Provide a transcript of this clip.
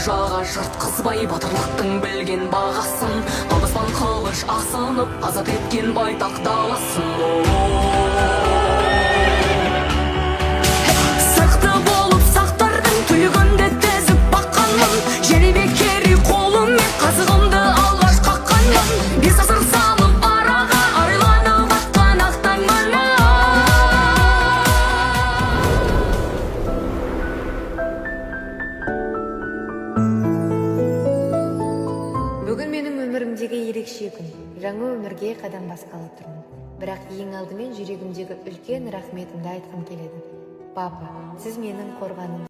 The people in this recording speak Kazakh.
жаға жыртқызбай батырлықтың білген бағасын, алдаспан қылыш асынып азат еткен байтақ даласын. Сақты болып сақтардың түлігінде тезіп баққанмын, жеребе кері қолыммен қазығымды алғаш қаққанмын. Бес асыр салып араға айланып атқан ақтаңмын. Бүгін менің өмірімдегі ерекше күн. Жаңа өмірге қадам басқалы тұрмын. Бірақ ең алдымен жүрегімдегі үлкен рахметімді айтқым келеді. Папа, сіз менің қорғаным.